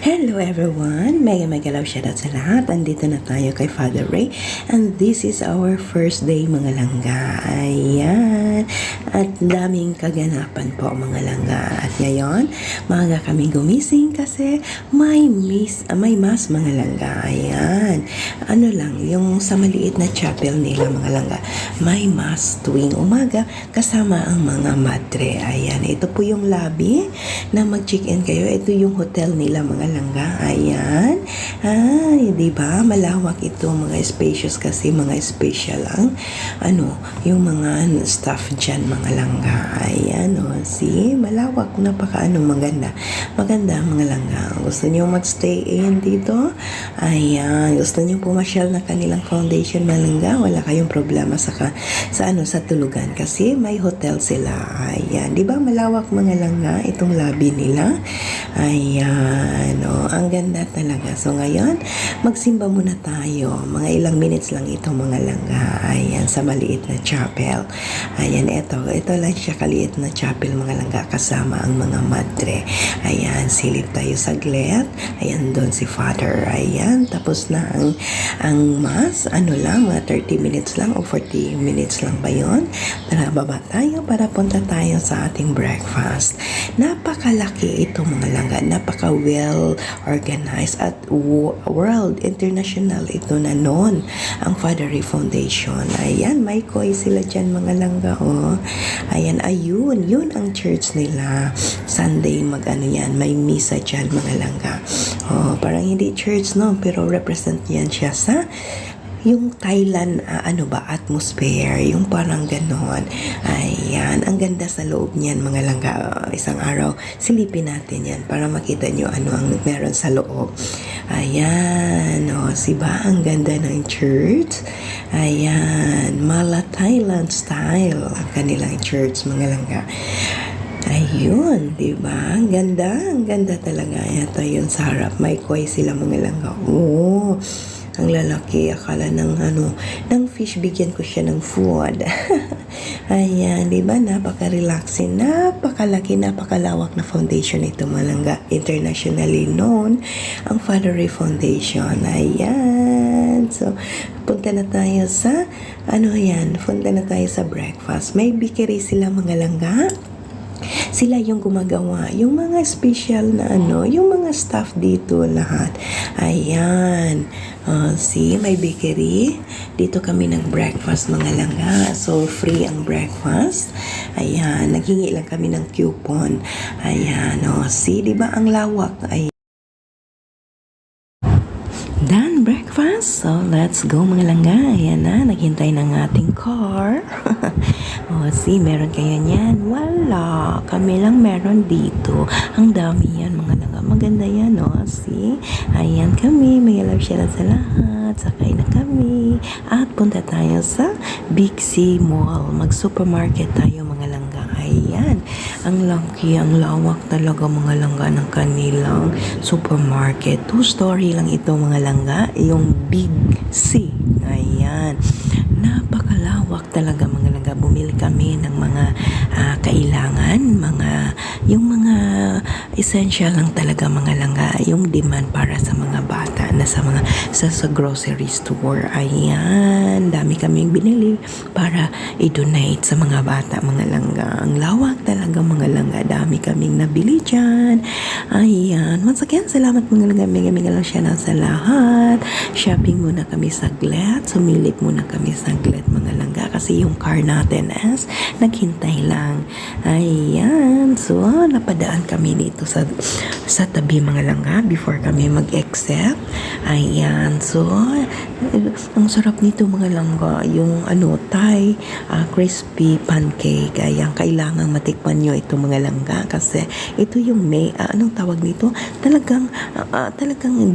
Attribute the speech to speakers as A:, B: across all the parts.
A: Hello everyone! Mega love shoutout sa lahat. Andito na tayo kay Father Ray. And this is our first day mga langga. Ayan. At daming kaganapan po mga langga. At ngayon, maaga kami gumising kasi may mass mga langga. Ayan. Ano lang, yung sa maliit na chapel nila mga langga. May mass tuwing umaga kasama ang mga madre. Ayan. Ito po yung lobby na mag-check-in kayo. Ito yung hotel nila mga langga. Ayan. Ay, di ba? Malawak ito, mga spacious kasi mga special ang yung mga staff diyan mga langga. Ayan, see? Malawak, maganda. Maganda mga langga. Gusto niyo magstay in dito? Ayan. Gusto niyo pumasyal na kanilang foundation mga langga? Wala kayong problema sa tulugan kasi may hotel sila. Ayan. Di ba? Malawak mga langga itong lobby nila. Ayan, ang ganda talaga. So ngayon, magsimba muna tayo. Mga ilang minutes lang ito mga langga. Ayan, sa maliit na chapel. Ayan, ito lang siya kaliit na chapel mga langga kasama ang mga madre. Ayan, silip tayo saglit. Ayan, doon si Father. Ayan, tapos na ang mass. Mga 30 minutes lang o 40 minutes lang ba yun? Tara, baba tayo para punta tayo sa ating breakfast. Napakalaki ito mga langga. Napaka well organized at world international ito na noon ang Father Ray Foundation. Ayan, may koi sila dyan mga langga. Ayan, yun ang church nila. Sunday may misa dyan mga langga. Parang hindi church pero represent yan siya sa yung Thailand, atmosphere, yung parang ganon. Ayan, ang ganda sa loob niyan mga langga. Isang araw, silipin natin yan para makita nyo ang meron sa loob. Ayan, siba ang ganda ng church. Ayan, Mala Thailand style ang kanilang church mga langga. Ayun, di ba? Ang ganda talaga. Ito yung sa harap. May koi sila mga langga. Ang lalaki, akala ng fish, bigyan ko siya ng food. Ayan, di ba? Napaka-relaxing, napakalaki, napakalawak na foundation ito mga langga. Internationally known ang Father Ray Foundation. Ayan. So, punta na tayo sa breakfast. May bakery sila mga langga. Sila yung gumagawa, yung mga special na yung mga staff dito lahat. Ayan. See, may bakery. Dito kami nag-breakfast mga langga. So, free ang breakfast. Ayan. Naghingi lang kami ng coupon. Ayan. See, di ba ang lawak? Ayan. Done breakfast. So, let's go mga langga. Ayan na, naghintay ng ating car. See, meron kayo niyan? Wala. Kami lang meron dito. Ang dami yan mga langga. Maganda yan, See? Ayan kami. May love share sa lahat. Sakay na kami. At punta tayo sa Big C Mall. Mag-supermarket tayo mga langga. Ayan. Ang laki, ang lawak talaga mga langga ng kanilang supermarket. 2-story lang ito mga langga. Yung Big C. Ayan. Napakalawak talaga mga langga. Bumili kami ng mga kailangan, yung mga essential lang talaga mga langga. Yung demand para sa mga bata na sa grocery store. Ayan. Dami kaming binili para i-donate sa mga bata mga langga. Ang lawak talaga mga langga. Dami kaming nabili dyan. Ayan. Once again, salamat mga langga. Mega lang siya na sa lahat. Shopping muna kami saglit. Sumilip muna kami saglit mga langga. Kasi yung car natin naghintay lang. Ayan. So, napadaan kami dito sa tabi mga langga before kami mag-exit. Ayan. So, ang sarap nito mga langga. Yung Thai crispy pancake. Ayan. Kailangang matikman nyo ito mga langga kasi ito yung anong tawag nito? Talagang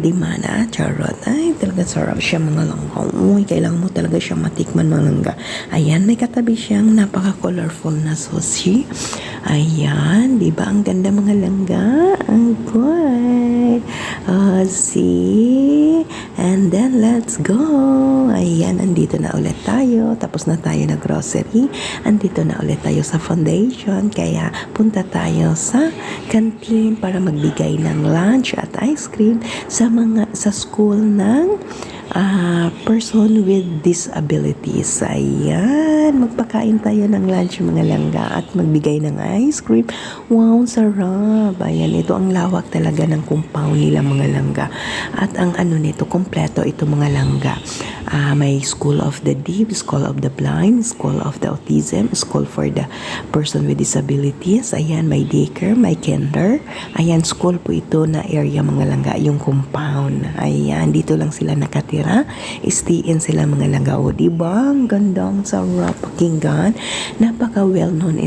A: demand. Charot. Ay, talagang sarap siya mga langga. Uy, kailangan mo talaga siya matikman mga langga. Ayan, may katabi siyang napaka-colorful na sushi. Ayan, di ba ang ganda mga langga? Ang good. See? And then, let's go. Ayan, andito na ulit tayo. Tapos na tayo na grocery. Andito na ulit tayo sa foundation. Kaya, punta tayo sa canteen para magbigay ng lunch at ice cream sa school ng person with disabilities. Ayan, magpakain tayo ng lunch mga langga at magbigay ng ice cream. Wow, sarap. Ayan, ito ang lawak talaga ng compound nila mga langga. At ang nito, kompleto ito mga langga. May School of the Deaf, School of the Blind, School of the Autism, School for the Person with Disabilities. Ayan, may daycare, may kinder. Ayan, school po ito na area mga langga, yung compound. Ayan, dito lang sila nakatira. Stay-in sila mga langga. O, diba? Ang gandang sarap pakinggan. Napaka well-known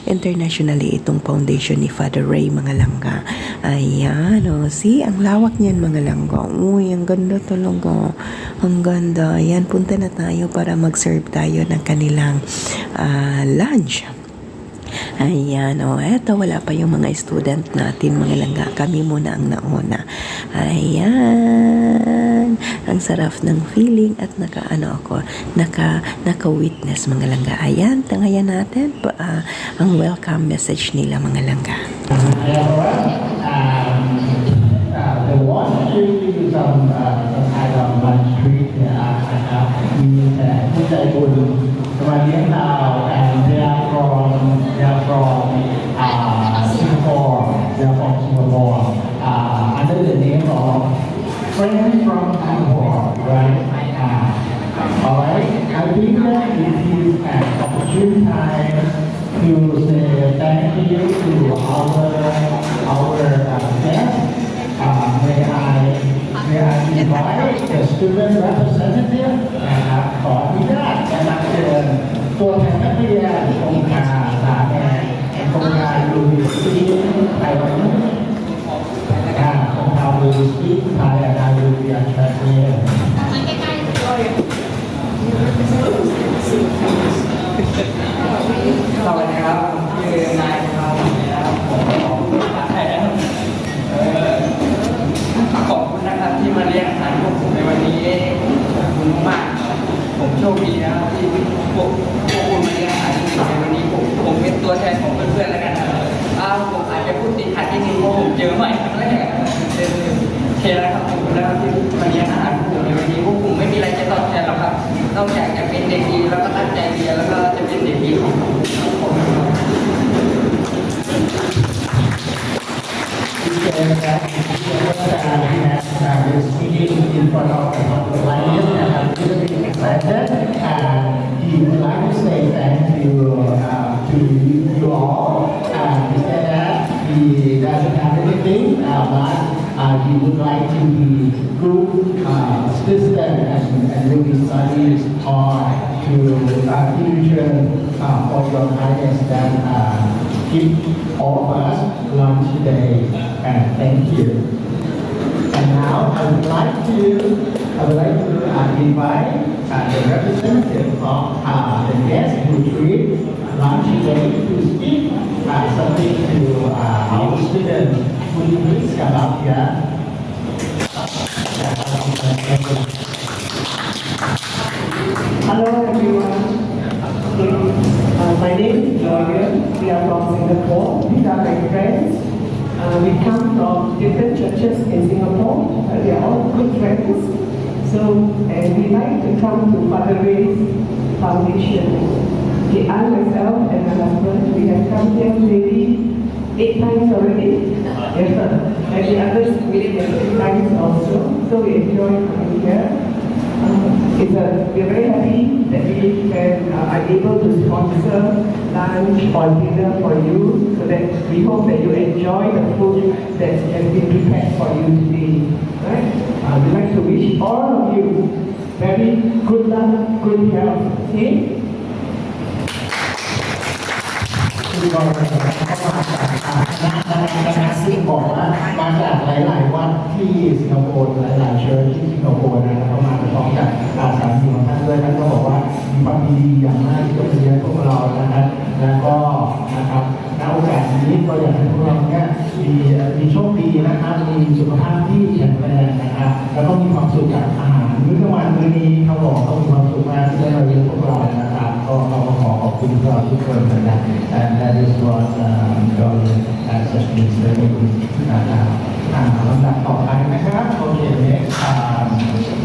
A: internationally itong foundation ni Father Ray mga langga. Ayan, o, see? Ang lawak niyan mga langga. Uy, ang ganda talaga. Ang ganda. Ayan, punta na tayo para mag-serve tayo ng kanilang lunch. Ayan, eto, wala pa yung mga student natin, mga langga. Kami muna ang nauna. Ayan, ang sarap ng feeling at naka-witness, mga langga. Ayan, tangayan natin ang welcome message nila, mga langga.
B: They want to give you some kind of lunch treat.ผู้ใจบุญมาเลี้ยงเรา and they are from Singapore. They are from Singapore. Under the name of Friends from Singapore, right? All right. I think that it is an opportune time to say thank you to our guests. May I invite the student representative ขออนุญาตนะครับเชิญตัวแทนนักเรียนองค์การสาแห่งโครงการลูบิสกี้ไทยวันนี้ของเราลูบิสกี้ไทยอาจารย์ลูบิอาชาเชียสวัสดีครับคือนายครับผมขอบคุณนะครับที่มาเลี้ยงอาหารพวกผมในวันนี้ขอบคุณมากผมโชคดีนะครับที่พวกคุณมาเลี้ยงอาหารในวันนี้ผมเป็นตัวแทนของเพื่อนๆแล้วกันนะครับผมอาจจะพูดติดขัดนิดนึงเพราะผมเจอใหม่ครั้งแรกเคแล้วครับขอบคุณนะครับที่มาเลี้ยงอาหารพวกผมในวันนี้พวกผมไม่มีอะไรจะตอบแทนหรอกครับนอกจากจะเป็นเด็กดีแล้วก็ตั้งใจเรียนแล้วก็จะเป็นเด็กดีของผมspeaking in front of the audience and I'm really excited and he would like to say thank you to you all and he said that he doesn't have anything but he would like to be good student and really study hard to future for your kindness that give all of us lunch today and thank you. And now I would like to invite the representative of the guest who treat lunch today to speak something to our students. Would you please come up here?
C: Hello everyone. My name is Gloria. We are from Singapore. These are my friends. We come from different churches in Singapore. We are all good friends. So, and we like to come to Father Ray's Foundation. I myself and my husband, we have come here maybe 8 times already. Yes, and the others maybe 8 times also. So we enjoy coming here. We're very happy that we are able to sponsor lunch or dinner for you, so that we hope that you enjoy the food that has been prepared for you today. Right? We'd like to wish all of you very good luck, good health. Okay?
B: ที่บอกว่าซึ่งบอกว่ามาจากหลายๆวัดที่สิงคโปร์หลายๆเชิญที่สิงคโปร์นะครับเขามาพร้อมกับสามีของท่านด้วยท่านก็บอกว่ามีความดีอย่างมากที่จะเลี้ยงพวกเรานะครับแล้วก็นะครับ ก็อยากให้พวกเราเนี่ยมีโชคดีนะครับมีสุขภาพที่แข็งแรงนะครับแล้วก็มีความสุขกับอาหารมื้อกลางวันมื้อนี้เขาบอกเขามีความสุขมากที่ได้มาเลี้ยงพวกเรานะครับก็เราก็ขอขอบคุณพวกเราทุกคนนะครับ and that is what God has just been saying นะครับลำดับต่อไปนะครับโอเค next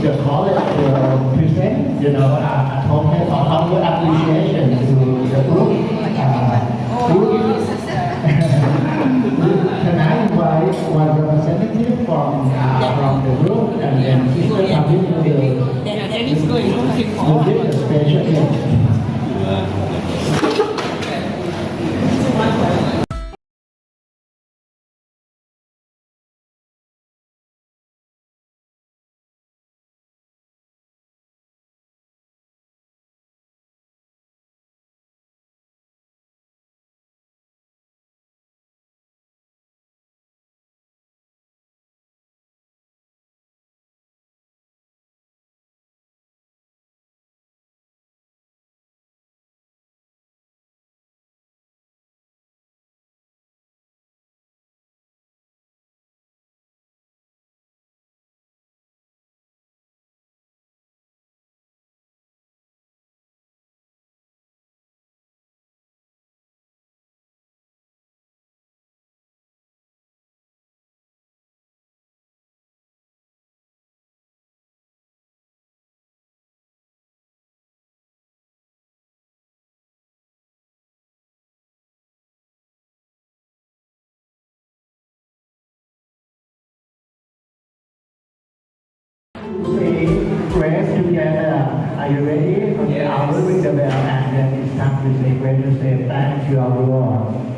B: the college will present a token of our appreciation to the group can I invite one representative from the group and then Mr. Pavin will give the special gift. Say grace together. Are you ready? Okay, I will ring the bell and then it's time to say grace to say thank you, our Lord.